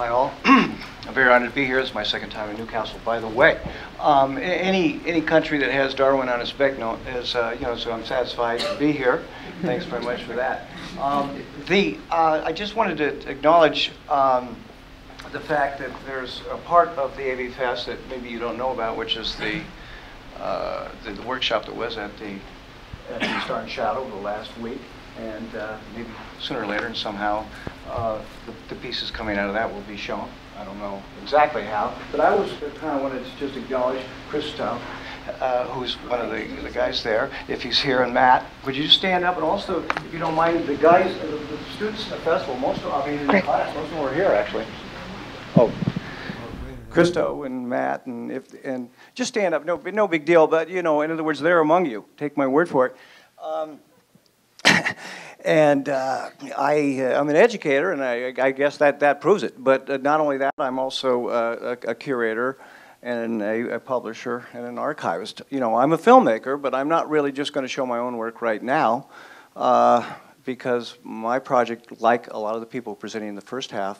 Hi all. I'm very honored to be here. It's my second time in Newcastle, by the way. Any country that has Darwin on its banknote is, so I'm satisfied to be here. Thanks very much for that. I just wanted to acknowledge the fact that there's a part of the AV Fest that maybe you don't know about, which is the workshop that was at the Star and Shadow the last week, and maybe sooner or later and somehow the pieces coming out of that will be shown. I don't know exactly how, but I was kind of wanted to just acknowledge Christo, who's one of the guys there, if he's here, and Matt. Would you just stand up? And also, if you don't mind, the guys, the students in the festival, most of them, in the class, most of them were here actually. Oh, Christo and Matt, and just stand up. No big deal. But in other words, they're among you. Take my word for it. And I'm an educator, and I guess that proves it. But not only that, I'm also a curator and a publisher and an archivist. I'm a filmmaker, but I'm not really just going to show my own work right now, because my project, like a lot of the people presenting in the first half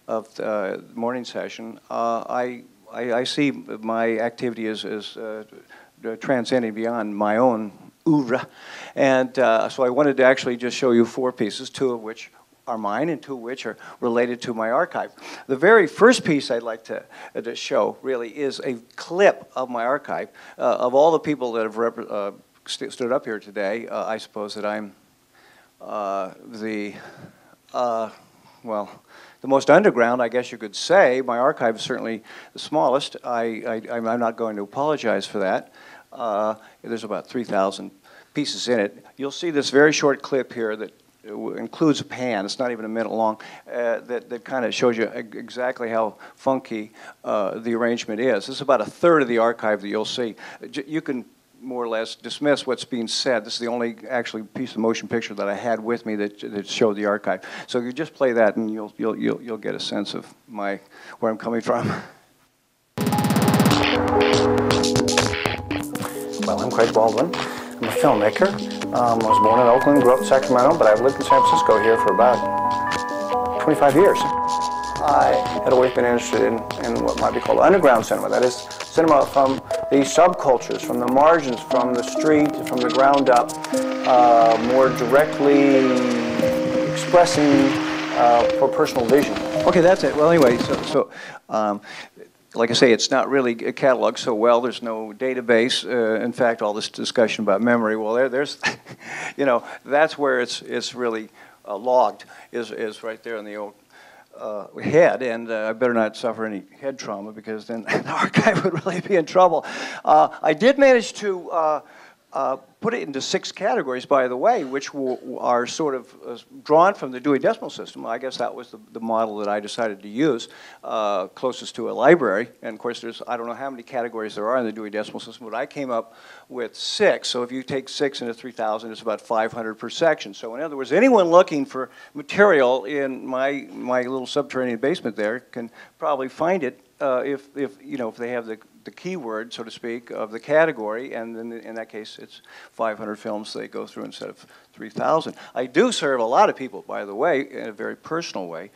of the morning session, I see my activity as transcending beyond my own oeuvre, and so I wanted to actually just show you 4 pieces, 2 of which are mine and 2 of which are related to my archive. The very first piece I'd like to show really is a clip of my archive. Of all the people that have stood up here today, I suppose that I'm the most underground, I guess you could say. My archive is certainly the smallest. I'm not going to apologize for that. There's about 3,000 pieces in it. You'll see this very short clip here that includes a pan. It's not even a minute long. That kind of shows you exactly how funky the arrangement is. This is about 1/3 of the archive that you'll see. You can more or less dismiss what's being said. This is the only actually piece of motion picture that I had with me that showed the archive. So you just play that and you'll get a sense of where I'm coming from. Well, I'm Craig Baldwin. I'm a filmmaker. I was born in Oakland, grew up in Sacramento, but I've lived in San Francisco here for about 25 years. I had always been interested in what might be called underground cinema. That is, cinema from the subcultures, from the margins, from the street, from the ground up, more directly expressing for personal vision. Okay, that's it. Well, anyway, so like I say, it's not really cataloged so well. There's no database. In fact, all this discussion about memory, well, there's, that's where it's really logged, is right there in the old head, and I better not suffer any head trauma because then the archive would really be in trouble. I did manage to put it into 6 categories, by the way, which are sort of drawn from the Dewey Decimal System. I guess that was the model that I decided to use, closest to a library. And of course, I don't know how many categories there are in the Dewey Decimal System, but I came up with 6. So if you take 6 into 3,000, it's about 500 per section. So in other words, anyone looking for material in my little subterranean basement there can probably find it if they have the keyword, so to speak, of the category, and then in that case, it's 500 films they go through instead of 3,000. I do serve a lot of people, by the way, in a very personal way,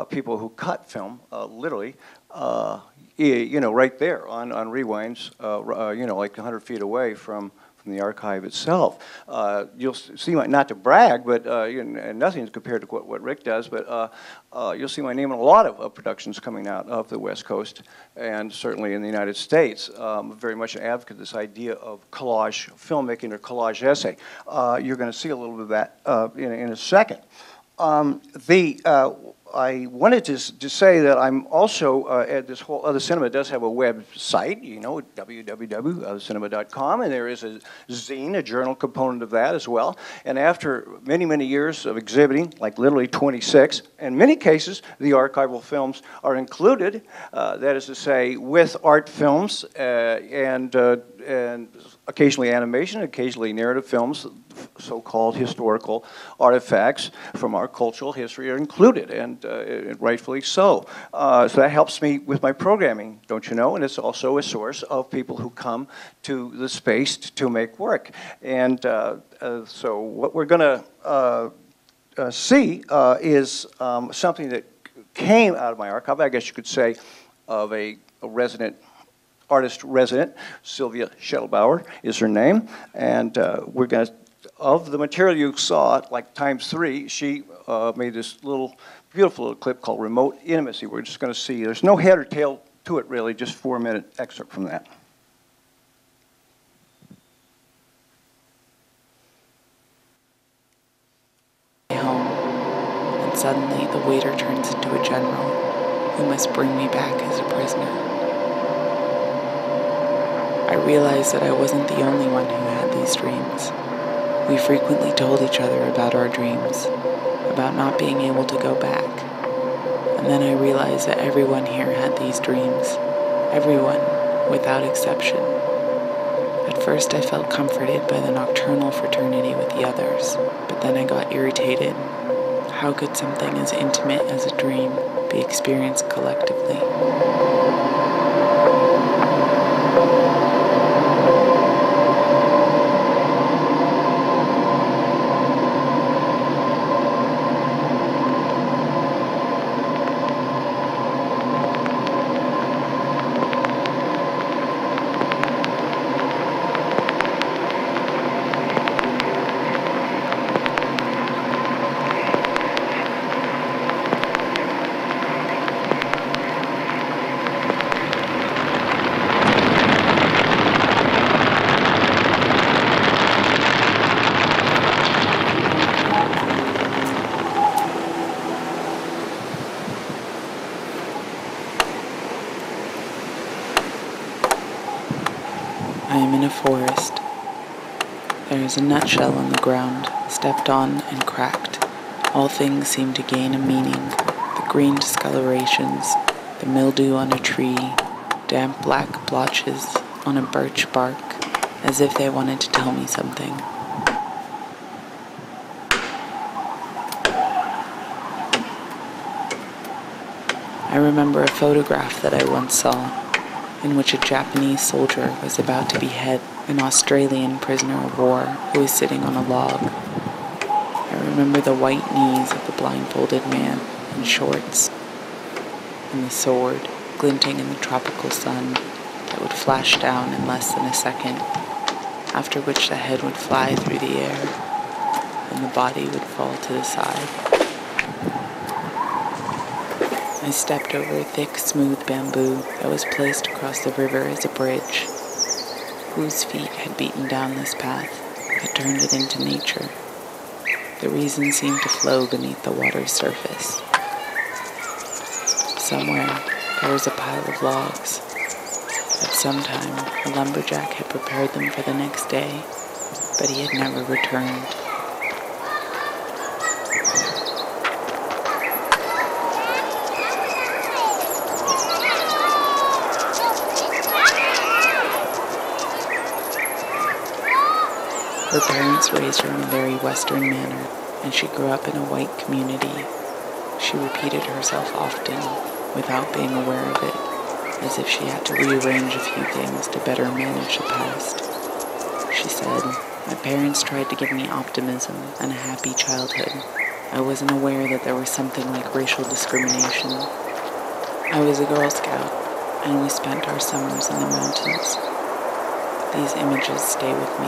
people who cut film, literally, right there on rewinds, like 100 feet away from the archive itself. You'll see not to brag, but and nothing compared to what Rick does, but you'll see my name in a lot of productions coming out of the West Coast, and certainly in the United States. I'm very much an advocate of this idea of collage filmmaking or collage essay. You're going to see a little bit of that in a second. I wanted to say that I'm also at this whole Other Cinema does have a website, www.othercinema.com, and there is a zine, a journal component of that as well. And after many, many years of exhibiting, like literally 26, in many cases, the archival films are included, that is to say, with art films and occasionally animation, occasionally narrative films, so-called historical artifacts from our cultural history are included, and rightfully so. So that helps me with my programming, don't you know? And it's also a source of people who come to the space to make work. And so what we're going to see is something that came out of my archive, I guess you could say, of a artist resident. Sylvia Schettelbauer is her name. And we're going to, of the material you saw, like ×3, she made this beautiful little clip called Remote Intimacy. We're just going to see, there's no head or tail to it really, just 4-minute excerpt from that. Home, and suddenly the waiter turns into a general who must bring me back as a prisoner. I realized that I wasn't the only one who had these dreams. We frequently told each other about our dreams, about not being able to go back. And then I realized that everyone here had these dreams. Everyone, without exception. At first I felt comforted by the nocturnal fraternity with the others, but then I got irritated. How could something as intimate as a dream be experienced collectively? I am in a forest. There is a nutshell on the ground, stepped on and cracked. All things seem to gain a meaning. The green discolorations, the mildew on a tree, damp black blotches on a birch bark, as if they wanted to tell me something. I remember a photograph that I once saw, in which a Japanese soldier was about to behead an Australian prisoner of war who was sitting on a log. I remember the white knees of the blindfolded man in shorts, and the sword glinting in the tropical sun that would flash down in less than a second, after which the head would fly through the air, and the body would fall to the side. I stepped over a thick, smooth bamboo that was placed across the river as a bridge. Whose feet had beaten down this path had turned it into nature? The reason seemed to flow beneath the water's surface. Somewhere, there was a pile of logs. At some time, a lumberjack had prepared them for the next day, but he had never returned. Her parents raised her in a very Western manner, and she grew up in a white community. She repeated herself often, without being aware of it, as if she had to rearrange a few things to better manage the past. She said, "My parents tried to give me optimism and a happy childhood. I wasn't aware that there was something like racial discrimination. I was a Girl Scout, and we spent our summers in the mountains. These images stay with me."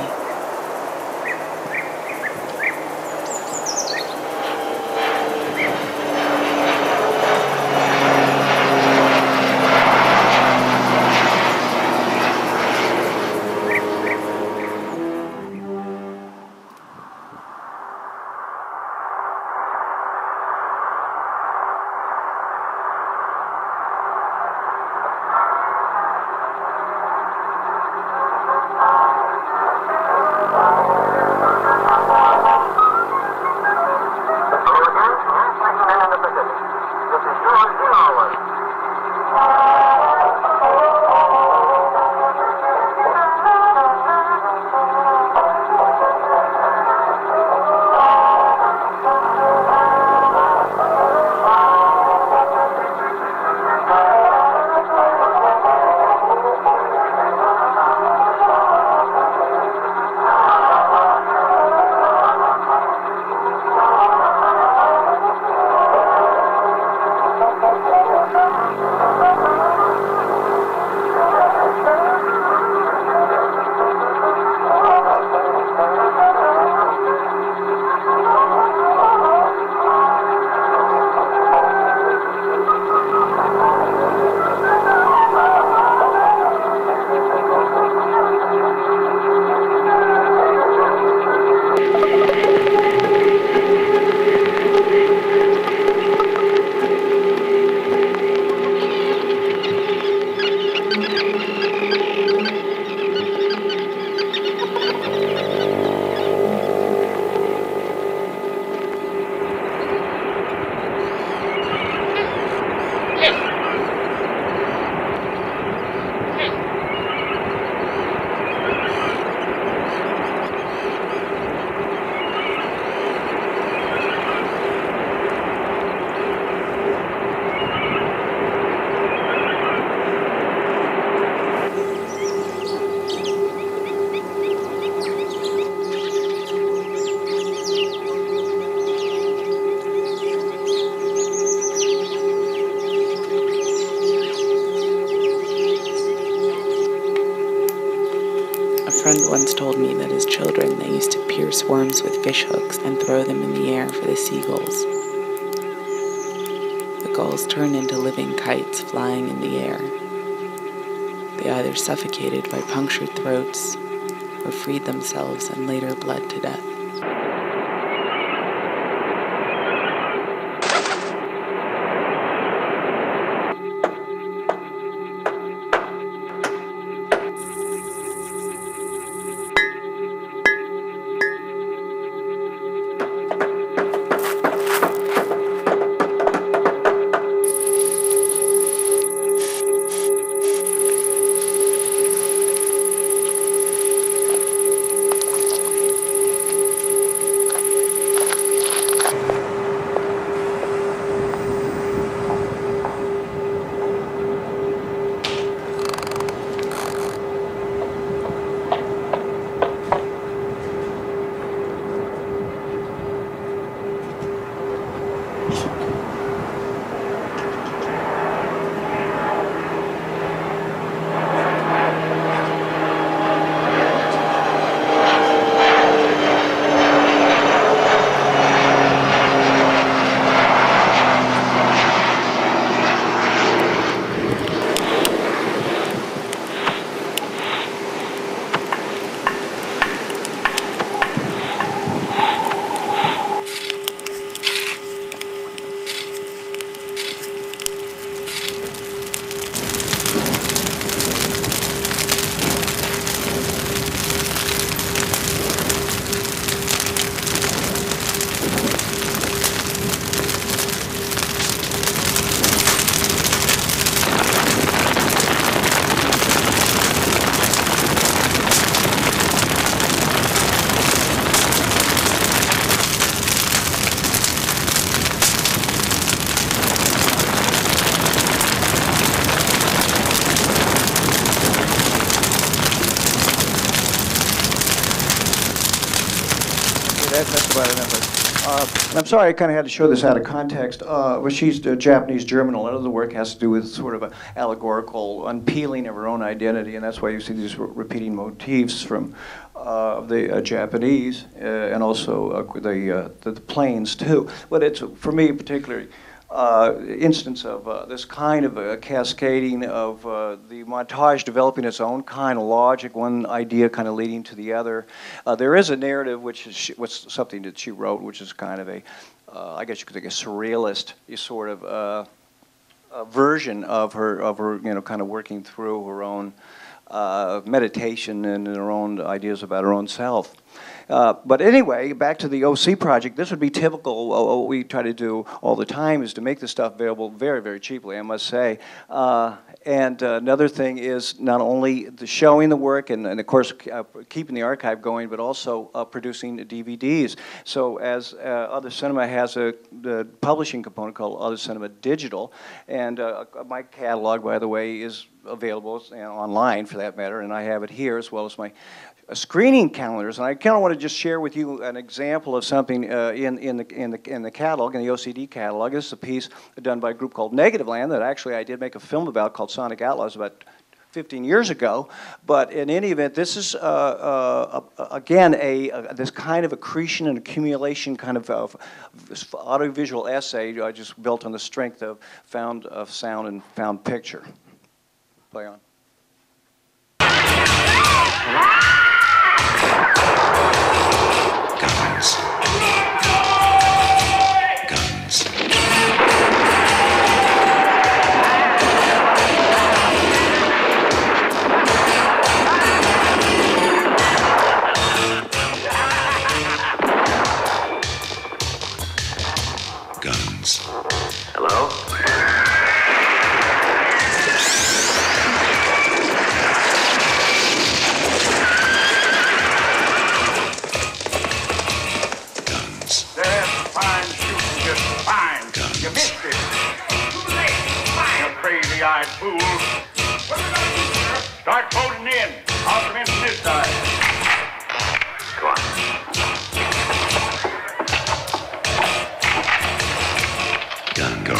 once told me that as children they used to pierce worms with fish hooks and throw them in the air for the seagulls. The gulls turned into living kites flying in the air. They either suffocated by punctured throats or freed themselves and later bled to death. That's about enough. And I'm sorry I kind of had to show this out of context. Well, she's a Japanese German. A lot of the work has to do with sort of an allegorical unpeeling of her own identity, and that's why you see these repeating motifs from the Japanese and also the planes too. But it's, for me particularly, instance of this kind of a cascading of the montage developing its own kind of logic, one idea kind of leading to the other. There is a narrative which is something that she wrote, which is kind of a, I guess you could think, a surrealist sort of version of her, you know, kind of working through her own meditation and her own ideas about her own self. But anyway, back to the OC project, this would be typical. What we try to do all the time is to make this stuff available very, very cheaply, I must say. And another thing is not only the showing the work and of course, keeping the archive going, but also producing DVDs. So as Other Cinema has the publishing component called Other Cinema Digital, and my catalog, by the way, is available online for that matter, and I have it here as well as my screening calendars. And I kind of want to just share with you an example of something in the catalog, in the OCD catalog. This is a piece done by a group called Negative Land that actually I did make a film about called Sonic Outlaws about 15 years ago. But in any event, this is again this kind of accretion and accumulation kind of audiovisual essay I just built on the strength of found sound and found picture. Play on. Guns. Guns. Guns. Hello? You missed it. You crazy-eyed fool. What are we going to do, sir? Start folding in. I'll come in from this side. Go on. Gun go.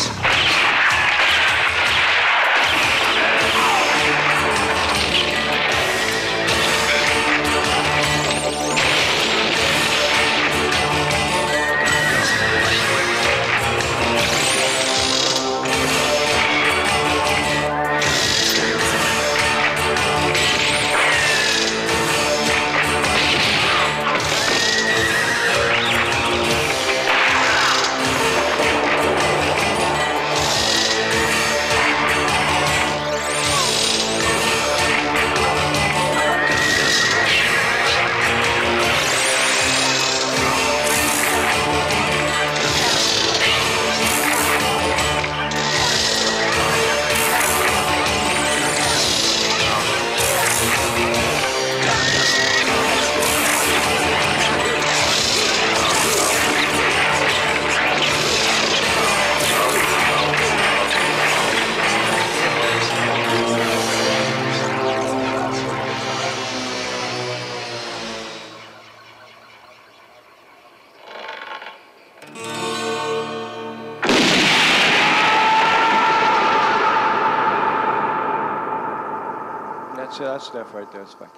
That's stuff right there. That's fine.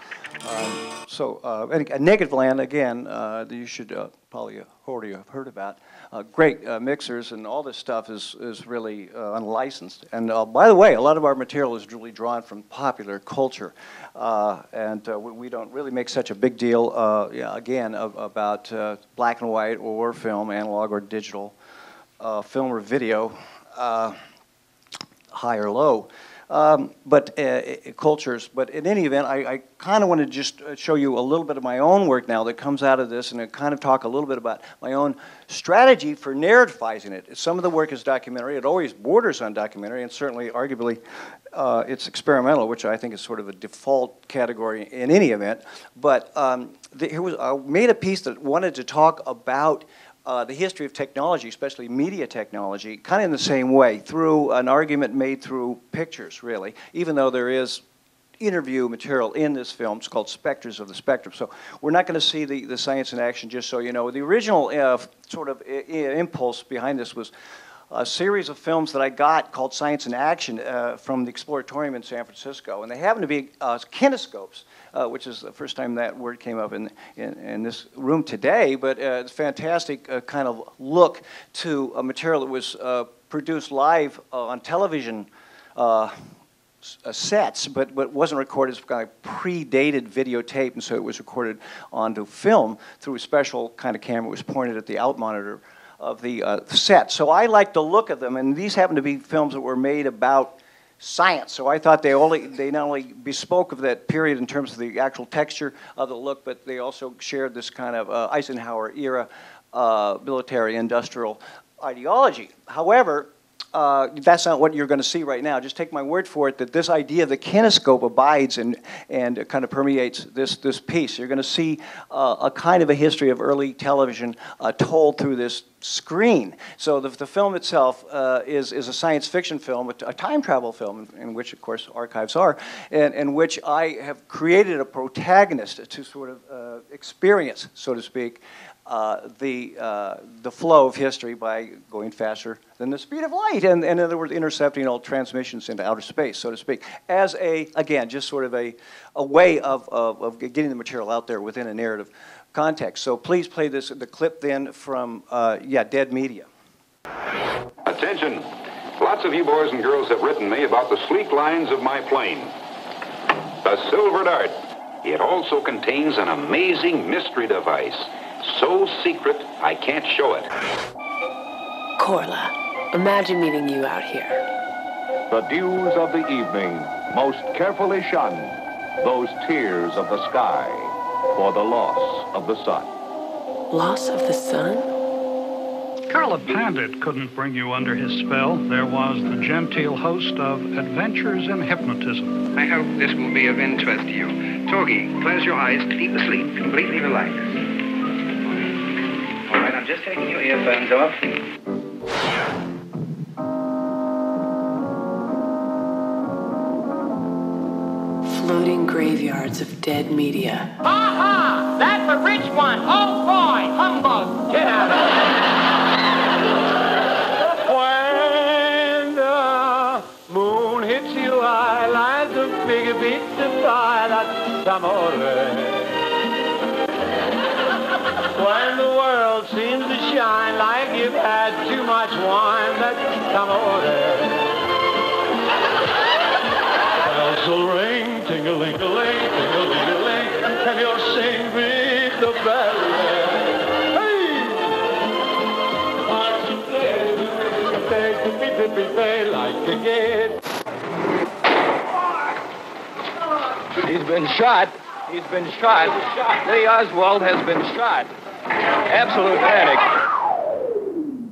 A negative land, again, you should probably already have heard about. Great mixers, and all this stuff is really unlicensed. And by the way, a lot of our material is really drawn from popular culture. We don't really make such a big deal, again, about black and white or film, analog or digital, film or video, high or low. Cultures. But in any event, I kind of want to just show you a little bit of my own work now that comes out of this, and I kind of talk a little bit about my own strategy for narrativizing it. Some of the work is documentary. It always borders on documentary, and certainly, arguably, it's experimental, which I think is sort of a default category in any event. But I made a piece that wanted to talk about the history of technology, especially media technology, kind of in the same way, through an argument made through pictures, really, even though there is interview material in this film. It's called Spectres of the Spectrum. So we're not going to see the science in action, just so you know. The original sort of impulse behind this was a series of films that I got called Science in Action from the Exploratorium in San Francisco. And they happen to be kinescopes, which is the first time that word came up in this room today. But it's a fantastic kind of look to a material that was produced live on television sets, but wasn't recorded as kind of predated videotape, and so it was recorded onto film through a special kind of camera. It was pointed at the out monitor of the set. So I like the look of them, and these happen to be films that were made about science. So I thought they not only bespoke of that period in terms of the actual texture of the look, but they also shared this kind of Eisenhower era military industrial ideology. However, that's not what you're going to see right now. Just take my word for it that this idea of the kinescope abides and kind of permeates this piece. You're going to see a kind of a history of early television told through this screen. So the film itself is a science fiction film, a time travel film, in which, of course, archives are, in which I have created a protagonist to sort of experience, so to speak, the flow of history by going faster than the speed of light, and in other words, intercepting all transmissions into outer space, so to speak, as again, just sort of a way of getting the material out there within a narrative context. So please play the clip then from, Dead Media. Attention. Lots of you boys and girls have written me about the sleek lines of my plane. The Silver Dart. It also contains an amazing mystery device. So secret, I can't show it. Corla, imagine meeting you out here. The dews of the evening, most carefully shunned, those tears of the sky for the loss of the sun. Loss of the sun? Carla Pandit couldn't bring you under his spell. There was the genteel host of Adventures in Hypnotism. I hope this will be of interest to you. Torgy, close your eyes, deep asleep, completely relaxed. All right, I'm just taking your earphones off. Floating graveyards of dead media. Ha! That's a rich one! Oh boy! Humbug! Get out of here! When the moon hits you, I like the big bits of fire that's amore. When the world seems to shine like you've had too much wine, that's amore. Bells will ring, ting-a-ling-a-ling, ting-a-ling-a-ling, and you'll sing beneath the bells. Hey! March and play, tippy-tippy-tay, like a gate. He's been shot. He's been shot. Lee Oswald has been shot. Absolute panic.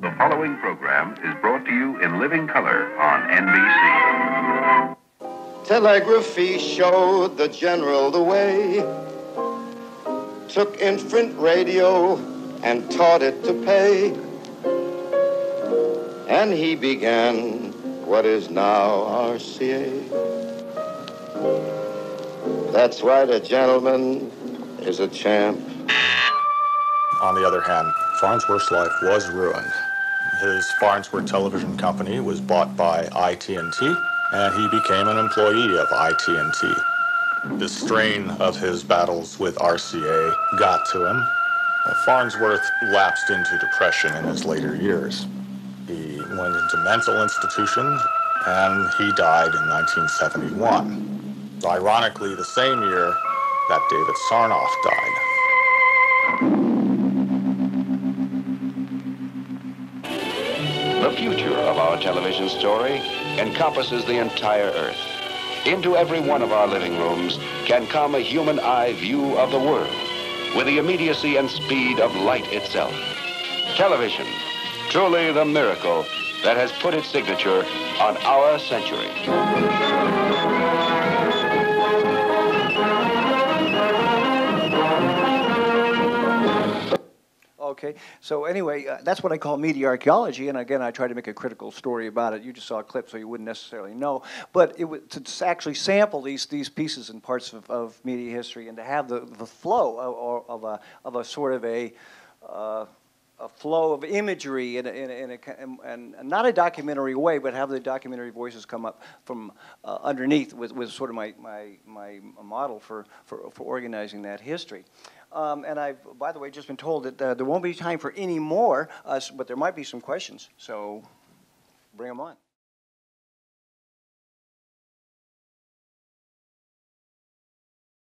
The following program is brought to you in living color on NBC. Telegraphy showed the general the way, took infant radio and taught it to pay, and he began what is now RCA. That's why the gentleman is a champ. On the other hand, Farnsworth's life was ruined. His Farnsworth Television Company was bought by IT&T, and he became an employee of IT&T. The strain of his battles with RCA got to him. Farnsworth lapsed into depression in his later years. He went into mental institutions, and he died in 1971. Ironically, the same year that David Sarnoff died. The future of our television story encompasses the entire Earth. Into every one of our living rooms can come a human eye view of the world with the immediacy and speed of light itself. Television, truly the miracle that has put its signature on our century. Okay, so anyway, that's what I call media archaeology, and again, I try to make a critical story about it. You just saw a clip, so you wouldn't necessarily know. But it was to actually sample these pieces and parts of media history, and to have the flow of a sort of a flow of imagery and not a documentary way, but have the documentary voices come up from underneath was sort of my model for organizing that history. And I've, by the way, just been told that there won't be time for any more, but there might be some questions, so bring them on.